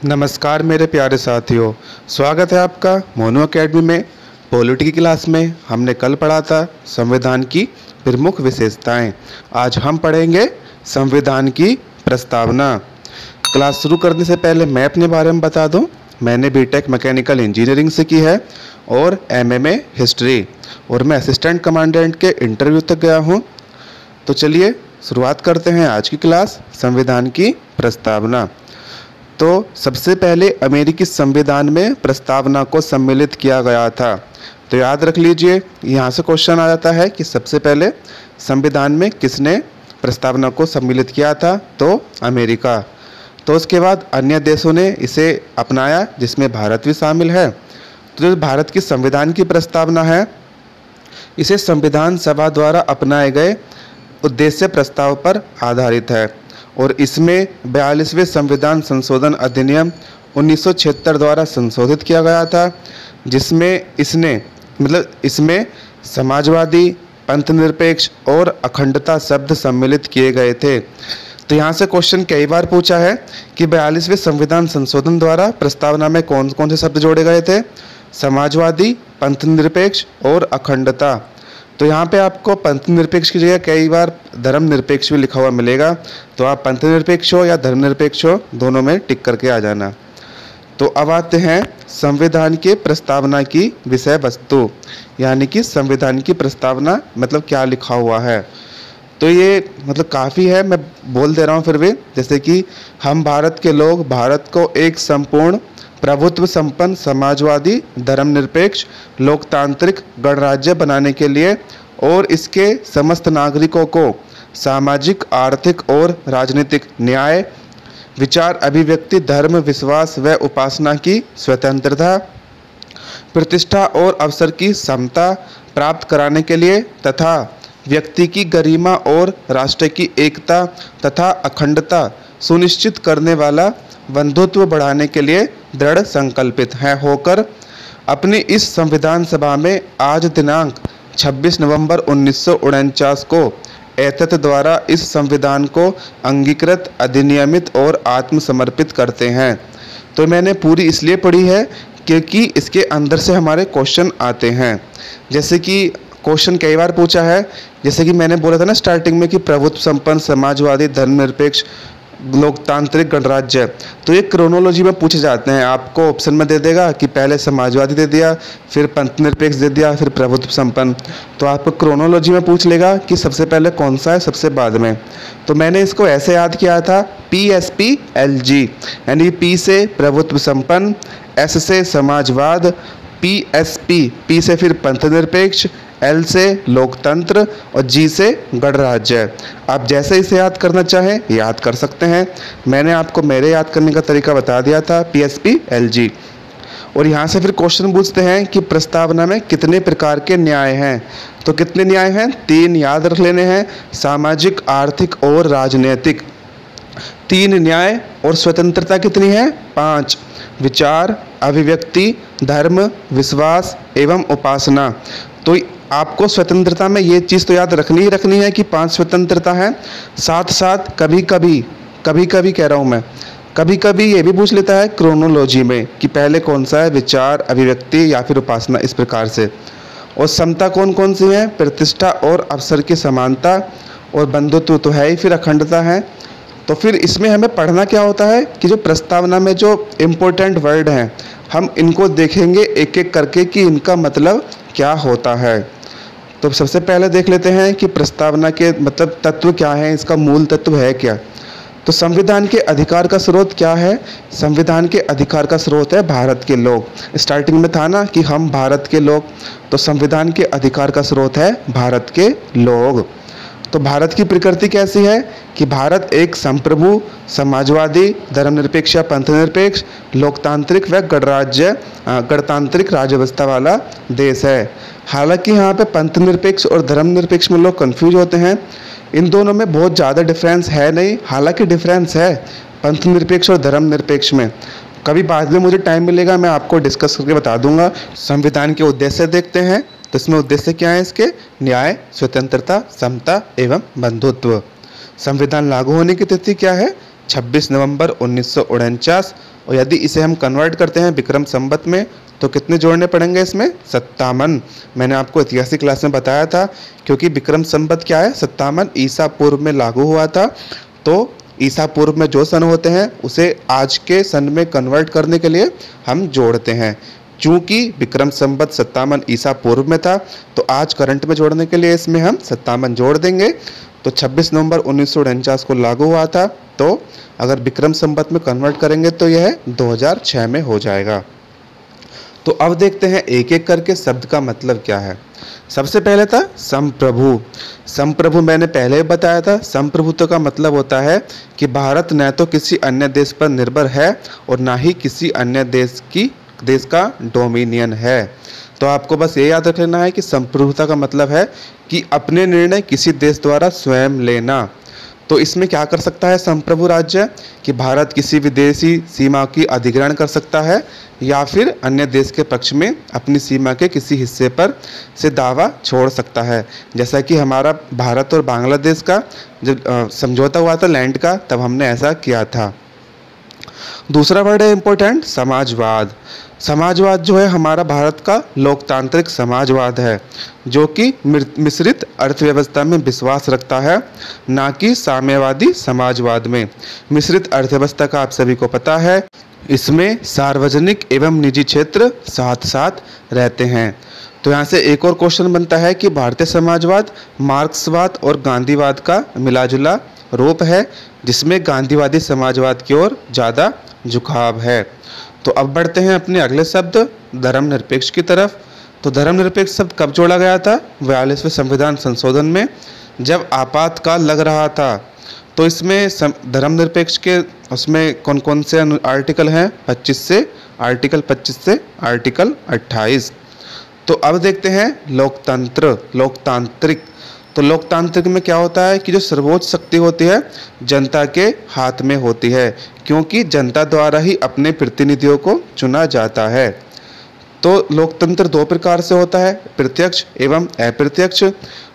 नमस्कार मेरे प्यारे साथियों, स्वागत है आपका मोनू एकेडमी में। पॉलिटी की क्लास में हमने कल पढ़ा था संविधान की प्रमुख विशेषताएं। आज हम पढ़ेंगे संविधान की प्रस्तावना। क्लास शुरू करने से पहले मैं अपने बारे में बता दूं, मैंने बीटेक मैकेनिकल इंजीनियरिंग से की है और एमए में हिस्ट्री, और मैं असिस्टेंट कमांडेंट के इंटरव्यू तक गया हूं। तो चलिए शुरुआत करते हैं आज की क्लास, संविधान की प्रस्तावना। तो सबसे पहले अमेरिकी संविधान में प्रस्तावना को सम्मिलित किया गया था। तो याद रख लीजिए, यहाँ से क्वेश्चन आ जाता है कि सबसे पहले संविधान में किसने प्रस्तावना को सम्मिलित किया था, तो अमेरिका। तो उसके बाद अन्य देशों ने इसे अपनाया, जिसमें भारत भी शामिल है। तो जो भारत की संविधान की प्रस्तावना है, इसे संविधान सभा द्वारा अपनाए गए उद्देश्य प्रस्ताव पर आधारित है, और इसमें 42वें संविधान संशोधन अधिनियम 1976 द्वारा संशोधित किया गया था, जिसमें इसमें समाजवादी, पंथनिरपेक्ष और अखंडता शब्द सम्मिलित किए गए थे। तो यहाँ से क्वेश्चन कई बार पूछा है कि 42वें संविधान संशोधन द्वारा प्रस्तावना में कौन कौन से शब्द जोड़े गए थे? समाजवादी, पंथनिरपेक्ष और अखंडता। तो यहाँ पे आपको पंथनिरपेक्ष की जगह कई बार धर्मनिरपेक्ष भी लिखा हुआ मिलेगा, तो आप पंथनिरपेक्ष हो या धर्मनिरपेक्ष हो, दोनों में टिक करके आ जाना। तो अब आते हैं संविधान के प्रस्तावना की विषय वस्तु, यानी कि संविधान की प्रस्तावना मतलब क्या लिखा हुआ है। तो ये काफ़ी है, मैं बोल दे रहा हूँ फिर भी। जैसे कि हम भारत के लोग भारत को एक संपूर्ण प्रभुत्व संपन्न समाजवादी, धर्मनिरपेक्ष, लोकतांत्रिक गणराज्य बनाने के लिए और इसके समस्त नागरिकों को सामाजिक, आर्थिक और राजनीतिक न्याय, विचार अभिव्यक्ति, धर्म, विश्वास व उपासना की स्वतंत्रता, प्रतिष्ठा और अवसर की समता प्राप्त कराने के लिए तथा व्यक्ति की गरिमा और राष्ट्र की एकता तथा अखंडता सुनिश्चित करने वाला बंधुत्व बढ़ाने के लिए दृढ़ संकल्पित है होकर अपनी इस संविधान सभा में आज दिनांक 26 नवंबर 1949 को एतत् द्वारा इस संविधान को अंगीकृत, अधिनियमित और आत्मसमर्पित करते हैं। तो मैंने पूरी इसलिए पढ़ी है क्योंकि इसके अंदर से हमारे क्वेश्चन आते हैं। जैसे कि क्वेश्चन कई बार पूछा है, जैसे कि मैंने बोला था ना स्टार्टिंग में कि प्रभुत्व संपन्न समाजवादी, धर्मनिरपेक्ष, लोकतांत्रिक गणराज्य, तो ये क्रोनोलॉजी में पूछे जाते हैं। आपको ऑप्शन में दे देगा कि पहले समाजवादी दे दिया, फिर पंथनिरपेक्ष दे दिया, फिर प्रभुत्व संपन्न। तो आपको क्रोनोलॉजी में पूछ लेगा कि सबसे पहले कौन सा है, सबसे बाद में। तो मैंने इसको ऐसे याद किया था, PSPLG, यानी P से प्रभुत्व संपन्न, S से समाजवाद, P से फिर पंथनिरपेक्ष, L से लोकतंत्र और G से गणराज्य। आप जैसे इसे याद करना चाहें याद कर सकते हैं। मैंने आपको मेरे याद करने का तरीका बता दिया था, PSPLG। और यहाँ से फिर क्वेश्चन पूछते हैं कि प्रस्तावना में कितने प्रकार के न्याय हैं। तो कितने न्याय हैं? 3 याद रख लेने हैं, सामाजिक, आर्थिक और राजनीतिक। 3 न्याय। और स्वतंत्रता कितनी है? 5। विचार, अभिव्यक्ति, धर्म, विश्वास एवं उपासना। तो आपको स्वतंत्रता में ये चीज़ तो याद रखनी ही रखनी है कि 5 स्वतंत्रता है। साथ साथ कभी कभी कह रहा हूँ मैं, कभी कभी ये भी पूछ लेता है क्रोनोलॉजी में कि पहले कौन सा है, विचार, अभिव्यक्ति या फिर उपासना, इस प्रकार से। और समता कौन कौन सी है? प्रतिष्ठा और अवसर की समानता, और बंधुत्व तो है ही, फिर अखंडता है। तो फिर इसमें हमें पढ़ना क्या होता है कि जो प्रस्तावना में जो इम्पोर्टेंट वर्ड हैं, हम इनको देखेंगे एक एक करके कि इनका मतलब क्या होता है। तो सबसे पहले देख लेते हैं कि प्रस्तावना के तत्व क्या है, इसका मूल तत्व है क्या। तो संविधान के अधिकार का स्रोत क्या है? संविधान के अधिकार का स्रोत है भारत के लोग। स्टार्टिंग में था ना कि हम भारत के लोग, तो संविधान के अधिकार का स्रोत है भारत के लोग। तो भारत की प्रकृति कैसी है कि भारत एक संप्रभु, समाजवादी, धर्मनिरपेक्ष या पंथनिरपेक्ष, लोकतांत्रिक व गणतांत्रिक राज्य व्यवस्था वाला देश है। हालांकि यहाँ पे पंथनिरपेक्ष और धर्मनिरपेक्ष में लोग कंफ्यूज होते हैं। इन दोनों में बहुत ज़्यादा डिफरेंस है नहीं, हालांकि डिफरेंस है पंथनिरपेक्ष और धर्मनिरपेक्ष में। कभी बाद में मुझे टाइम मिलेगा, मैं आपको डिस्कस करके बता दूंगा। संविधान के उद्देश्य देखते हैं। तो इसमें उद्देश्य क्या है इसके? न्याय, स्वतंत्रता, समता एवं बंधुत्व। संविधान लागू होने की तिथि क्या है? 26 नवंबर 1949, और यदि इसे हम कन्वर्ट करते हैं विक्रम संवत में तो कितने जोड़ने पड़ेंगे इसमें? 57। मैंने आपको ऐतिहासिक क्लास में बताया था, क्योंकि विक्रम संवत क्या है? 57 ईसा पूर्व में लागू हुआ था। तो ईसा पूर्व में जो सन होते हैं उसे आज के सन में कन्वर्ट करने के लिए हम जोड़ते हैं। चूँकि विक्रम संवत 57 ईसा पूर्व में था, तो आज करंट में जोड़ने के लिए इसमें हम 57 जोड़ देंगे। तो 26 नवंबर 1949 को लागू हुआ था। तो अगर विक्रम संवत में कन्वर्ट करेंगे तो यह 2006 में हो जाएगा। तो अब देखते हैं एक एक करके शब्द का मतलब क्या है। सबसे पहले था संप्रभु। संप्रभु मैंने पहले ही बताया था, संप्रभुत्व का मतलब होता है कि भारत न तो किसी अन्य देश पर निर्भर है और ना ही किसी अन्य देश का डोमिनियन है। तो आपको बस ये याद रखना है कि संप्रभुता का मतलब है कि अपने निर्णय किसी देश द्वारा स्वयं लेना। तो इसमें क्या कर सकता है संप्रभु राज्य? कि भारत किसी विदेशी सीमा की अधिग्रहण कर सकता है या फिर अन्य देश के पक्ष में अपनी सीमा के किसी हिस्से पर से दावा छोड़ सकता है। जैसा कि हमारा भारत और बांग्लादेश का जब समझौता हुआ था लैंड का, तब हमने ऐसा किया था। दूसरा वर्ड है इम्पोर्टेंट, समाजवाद। समाजवाद जो है हमारा भारत का लोकतांत्रिक समाजवाद है, जो कि मिश्रित अर्थव्यवस्था में विश्वास रखता है, ना कि साम्यवादी समाजवाद में। मिश्रित अर्थव्यवस्था का आप सभी को पता है, इसमें सार्वजनिक एवं निजी क्षेत्र साथ साथ रहते हैं। तो यहाँ से एक और क्वेश्चन बनता है कि भारतीय समाजवाद मार्क्सवाद और गांधीवाद का मिलाजुला रूप है, जिसमें गांधीवादी समाजवाद की ओर ज़्यादा झुकाव है। तो अब बढ़ते हैं अपने अगले शब्द धर्मनिरपेक्ष की तरफ। तो धर्मनिरपेक्ष शब्द कब जोड़ा गया था? 42वें संविधान संशोधन में, जब आपातकाल लग रहा था। तो इसमें धर्मनिरपेक्ष के उसमें कौन कौन से आर्टिकल हैं? आर्टिकल 25 से आर्टिकल 28। तो अब देखते हैं लोकतांत्रिक। तो लोकतांत्रिक में क्या होता है कि जो सर्वोच्च शक्ति होती है जनता के हाथ में होती है, क्योंकि जनता द्वारा ही अपने प्रतिनिधियों को चुना जाता है। तो लोकतंत्र दो प्रकार से होता है, प्रत्यक्ष एवं अप्रत्यक्ष।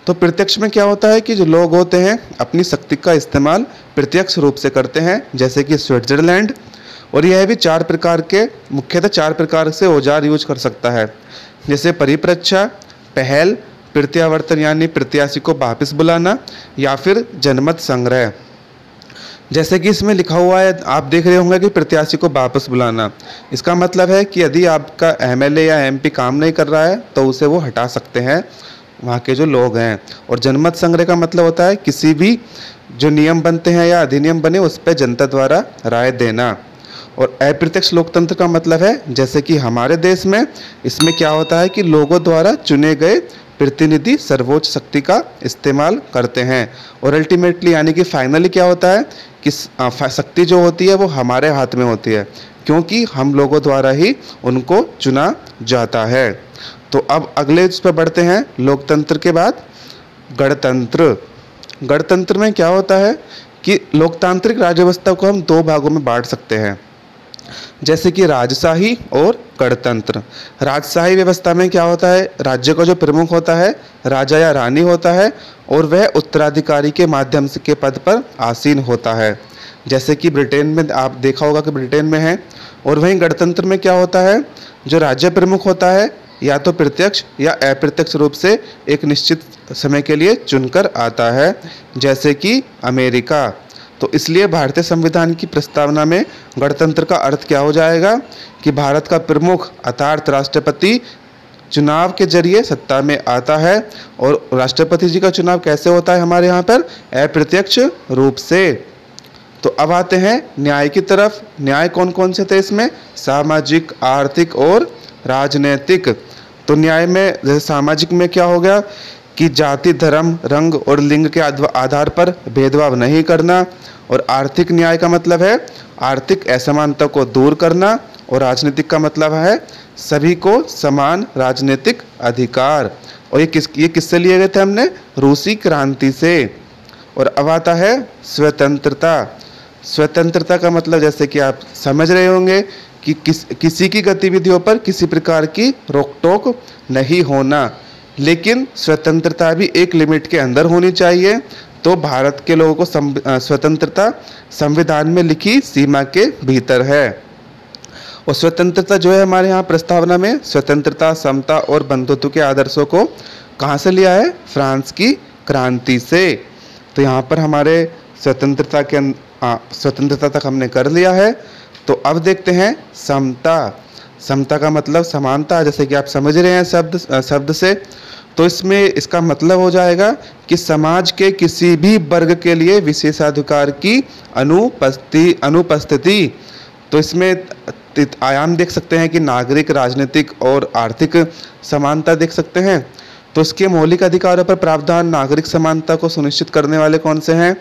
तो प्रत्यक्ष में क्या होता है कि जो लोग होते हैं अपनी शक्ति का इस्तेमाल प्रत्यक्ष रूप से करते हैं, जैसे कि स्विट्जरलैंड। और यह भी मुख्यतः चार प्रकार से औजार यूज कर सकता है, जैसे परिप्रच्छा, पहल, प्रत्यावर्तन यानी प्रत्याशी को वापस बुलाना, या फिर जनमत संग्रह। जैसे कि इसमें लिखा हुआ है, आप देख रहे होंगे कि प्रत्याशी को वापस बुलाना। इसका मतलब है कि यदि आपका एमएलए या एमपी काम नहीं कर रहा है तो उसे वो हटा सकते हैं वहाँ के जो लोग हैं। और जनमत संग्रह का मतलब होता है किसी भी जो नियम बनते हैं या अधिनियम बने उस पर जनता द्वारा राय देना। और अप्रत्यक्ष लोकतंत्र का मतलब है, जैसे कि हमारे देश में, इसमें क्या होता है कि लोगों द्वारा चुने गए प्रतिनिधि सर्वोच्च शक्ति का इस्तेमाल करते हैं। और अल्टीमेटली यानी कि फाइनली क्या होता है कि शक्ति जो होती है वो हमारे हाथ में होती है, क्योंकि हम लोगों द्वारा ही उनको चुना जाता है। तो अब अगले इस पर बढ़ते हैं। लोकतंत्र के बाद गणतंत्र। गणतंत्र में क्या होता है कि लोकतांत्रिक राज्य व्यवस्था को हम दो भागों में बांट सकते हैं, जैसे कि राजशाही और गणतंत्र। राजशाही व्यवस्था में क्या होता है, राज्य का जो प्रमुख होता है राजा या रानी होता है, और वह उत्तराधिकारी के माध्यम से के पद पर आसीन होता है, जैसे कि ब्रिटेन में आप देखा होगा कि ब्रिटेन में है। और वहीं गणतंत्र में क्या होता है, जो राज्य प्रमुख होता है या तो प्रत्यक्ष या अप्रत्यक्ष रूप से एक निश्चित समय के लिए चुनकर आता है, जैसे कि अमेरिका। तो इसलिए भारतीय संविधान की प्रस्तावना में गणतंत्र का अर्थ क्या हो जाएगा कि भारत का प्रमुख अर्थात राष्ट्रपति चुनाव के जरिए सत्ता में आता है। और राष्ट्रपति जी का चुनाव कैसे होता है हमारे यहाँ पर? अप्रत्यक्ष रूप से। तो अब आते हैं न्याय की तरफ। न्याय कौन कौन से थे इसमें? सामाजिक, आर्थिक और राजनीतिक। तो न्याय में जैसे सामाजिक में क्या हो गया कि जाति, धर्म, रंग और लिंग के आधार पर भेदभाव नहीं करना। और आर्थिक न्याय का मतलब है आर्थिक असमानता को दूर करना। और राजनीतिक का मतलब है सभी को समान राजनीतिक अधिकार। और ये किससे लिए गए थे हमने? रूसी क्रांति से। और अब आता है स्वतंत्रता। स्वतंत्रता का मतलब जैसे कि आप समझ रहे होंगे कि किसी की गतिविधियों पर किसी प्रकार की रोक टोक नहीं होना, लेकिन स्वतंत्रता भी एक लिमिट के अंदर होनी चाहिए। तो भारत के लोगों को स्वतंत्रता संविधान में लिखी सीमा के भीतर है। और स्वतंत्रता जो है हमारे यहाँ प्रस्तावना में स्वतंत्रता, समता और बंधुत्व के आदर्शों को कहाँ से लिया है? फ्रांस की क्रांति से। तो यहाँ पर हमारे स्वतंत्रता तक हमने कर लिया है। तो अब देखते हैं समता। समता का मतलब समानता, जैसे कि आप समझ रहे हैं शब्द से। तो इसमें इसका मतलब हो जाएगा कि समाज के किसी भी वर्ग के लिए विशेषाधिकार की अनुपस्थिति। तो इसमें आयाम देख सकते हैं कि नागरिक, राजनीतिक और आर्थिक समानता देख सकते हैं। तो इसके मौलिक अधिकारों पर प्रावधान नागरिक समानता को सुनिश्चित करने वाले कौन से हैं?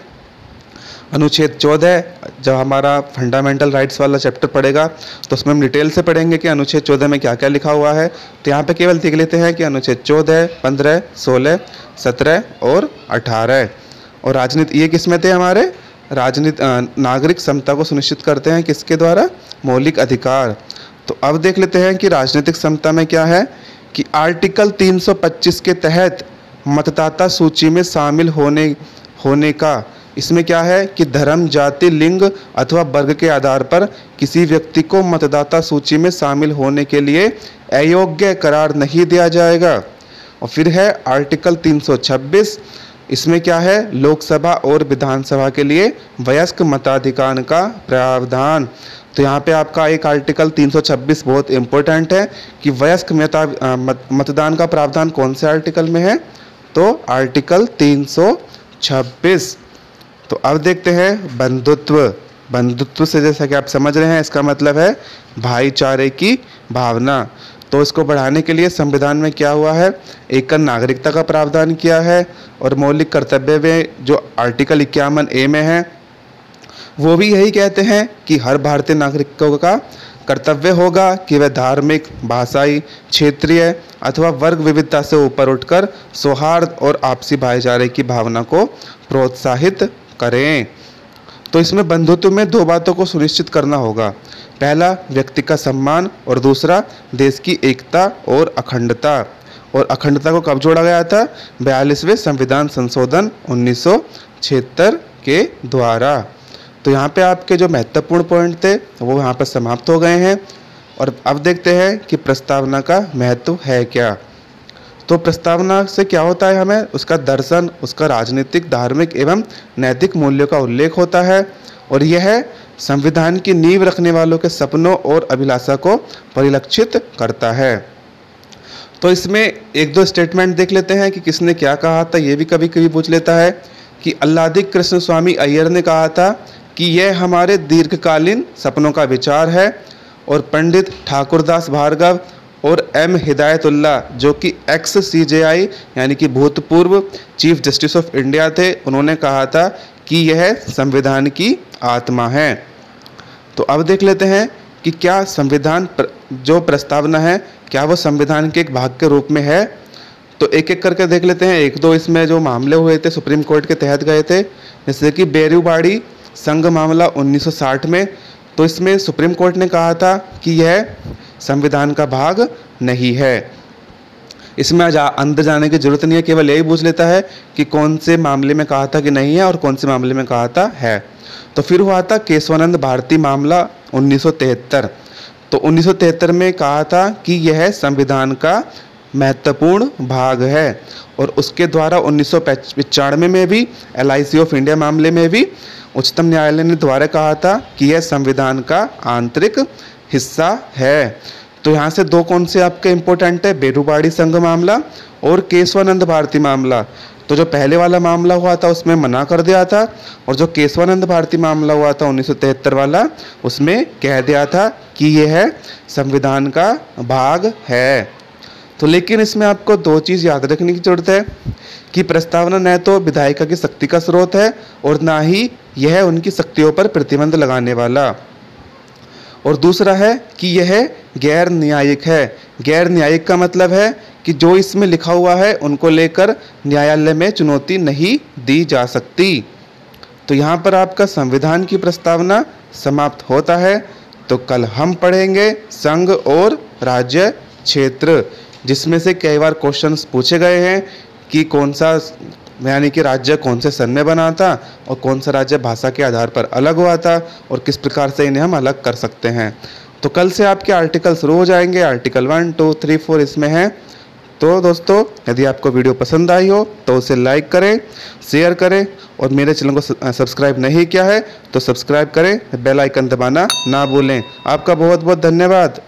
अनुच्छेद 14। जब हमारा फंडामेंटल राइट्स वाला चैप्टर पड़ेगा तो उसमें हम डिटेल से पढ़ेंगे कि अनुच्छेद 14 में क्या क्या लिखा हुआ है। तो यहाँ पे केवल देख लेते हैं कि अनुच्छेद 14, 15, 16, 17 और 18। और राजनीति, ये किस में थे हमारे? नागरिक समता को सुनिश्चित करते हैं किसके द्वारा? मौलिक अधिकार। तो अब देख लेते हैं कि राजनीतिक समता में क्या है कि आर्टिकल 325 के तहत मतदाता सूची में शामिल होने का, इसमें क्या है कि धर्म, जाति, लिंग अथवा वर्ग के आधार पर किसी व्यक्ति को मतदाता सूची में शामिल होने के लिए अयोग्य करार नहीं दिया जाएगा। और फिर है आर्टिकल 326, इसमें क्या है? लोकसभा और विधानसभा के लिए वयस्क मताधिकार का प्रावधान। तो यहाँ पे आपका एक आर्टिकल 326 बहुत इंपॉर्टेंट है कि वयस्क मतदान का प्रावधान कौन से आर्टिकल में है? तो आर्टिकल 326। तो अब देखते हैं बंधुत्व। बंधुत्व से जैसा कि आप समझ रहे हैं इसका मतलब है भाईचारे की भावना। तो इसको बढ़ाने के लिए संविधान में क्या हुआ है? एकल नागरिकता का प्रावधान किया है। और मौलिक कर्तव्य में जो आर्टिकल 51A में है वो भी यही कहते हैं कि हर भारतीय नागरिकों का कर्तव्य होगा कि वह धार्मिक, भाषाई, क्षेत्रीय अथवा वर्ग विविधता से ऊपर उठकर सौहार्द और आपसी भाईचारे की भावना को प्रोत्साहित करें। तो इसमें बंधुत्व में दो बातों को सुनिश्चित करना होगा। पहला, व्यक्ति का सम्मान, और दूसरा, देश की एकता और अखंडता। और अखंडता को कब जोड़ा गया था? 42वें संविधान संशोधन 1976 के द्वारा। तो यहाँ पे आपके जो महत्वपूर्ण पॉइंट थे वो यहाँ पर समाप्त हो गए हैं। और अब देखते हैं कि प्रस्तावना का महत्व है क्या। तो प्रस्तावना से क्या होता है? हमें उसका दर्शन, उसका राजनीतिक, धार्मिक एवं नैतिक मूल्यों का उल्लेख होता है। और यह संविधान की नींव रखने वालों के सपनों और अभिलाषा को परिलक्षित करता है। तो इसमें एक दो स्टेटमेंट देख लेते हैं कि किसने क्या कहा था। ये भी कभी कभी पूछ लेता है कि अल्लादी कृष्ण स्वामी अय्यर ने कहा था कि यह हमारे दीर्घकालीन सपनों का विचार है। और पंडित ठाकुरदास भार्गव और एम हिदायतुल्ला जो कि एक्स CJI यानी कि भूतपूर्व चीफ जस्टिस ऑफ इंडिया थे, उन्होंने कहा था कि यह संविधान की आत्मा है। तो अब देख लेते हैं कि क्या संविधान जो प्रस्तावना है क्या वो संविधान के एक भाग के रूप में है। तो एक एक करके देख लेते हैं। एक दो इसमें जो मामले हुए थे सुप्रीम कोर्ट के तहत गए थे, जैसे कि बेरूबाड़ी संघ मामला 1960 में। तो इसमें सुप्रीम कोर्ट ने कहा था कि यह संविधान का भाग नहीं है। इसमें अंदर जाने की जरूरत नहीं है, केवल यही पूछ लेता है कि कौन से मामले में कहा था कि नहीं है और कौन से मामले में कहा था है। तो फिर हुआ था केशवानंद भारती मामला 1973। तो 1973 में कहा था कि यह संविधान का महत्वपूर्ण भाग है। और उसके द्वारा 1995 में भी LIC ऑफ इंडिया मामले में भी उच्चतम न्यायालय ने द्वारा कहा था कि यह संविधान का आंतरिक हिस्सा है। तो यहाँ से दो कौन से आपके इम्पोर्टेंट है? बेरूबाड़ी संघ मामला और केशवानंद भारती मामला। तो जो पहले वाला मामला हुआ था उसमें मना कर दिया था, और जो केशवानंद भारती मामला हुआ था 1973 वाला, उसमें कह दिया था कि यह संविधान का भाग है। तो लेकिन इसमें आपको दो चीज़ याद रखने की जरूरत है कि प्रस्तावना न तो विधायिका की शक्ति का स्रोत है और ना ही यह उनकी शक्तियों पर प्रतिबंध लगाने वाला। और दूसरा है कि यह गैर न्यायिक है। गैर न्यायिक का मतलब है कि जो इसमें लिखा हुआ है उनको लेकर न्यायालय में चुनौती नहीं दी जा सकती। तो यहाँ पर आपका संविधान की प्रस्तावना समाप्त होता है। तो कल हम पढ़ेंगे संघ और राज्य क्षेत्र, जिसमें से कई बार क्वेश्चंस पूछे गए हैं कि कौन सा यानी कि राज्य कौन से सन में बना था और कौन सा राज्य भाषा के आधार पर अलग हुआ था और किस प्रकार से इन्हें हम अलग कर सकते हैं। तो कल से आपके आर्टिकल शुरू हो जाएंगे। आर्टिकल 1, 2, 3, 4 इसमें हैं। तो दोस्तों, यदि आपको वीडियो पसंद आई हो तो उसे लाइक करें, शेयर करें और मेरे चैनल को सब्सक्राइब नहीं किया है तो सब्सक्राइब करें, बेल आइकन दबाना ना भूलें। आपका बहुत बहुत धन्यवाद।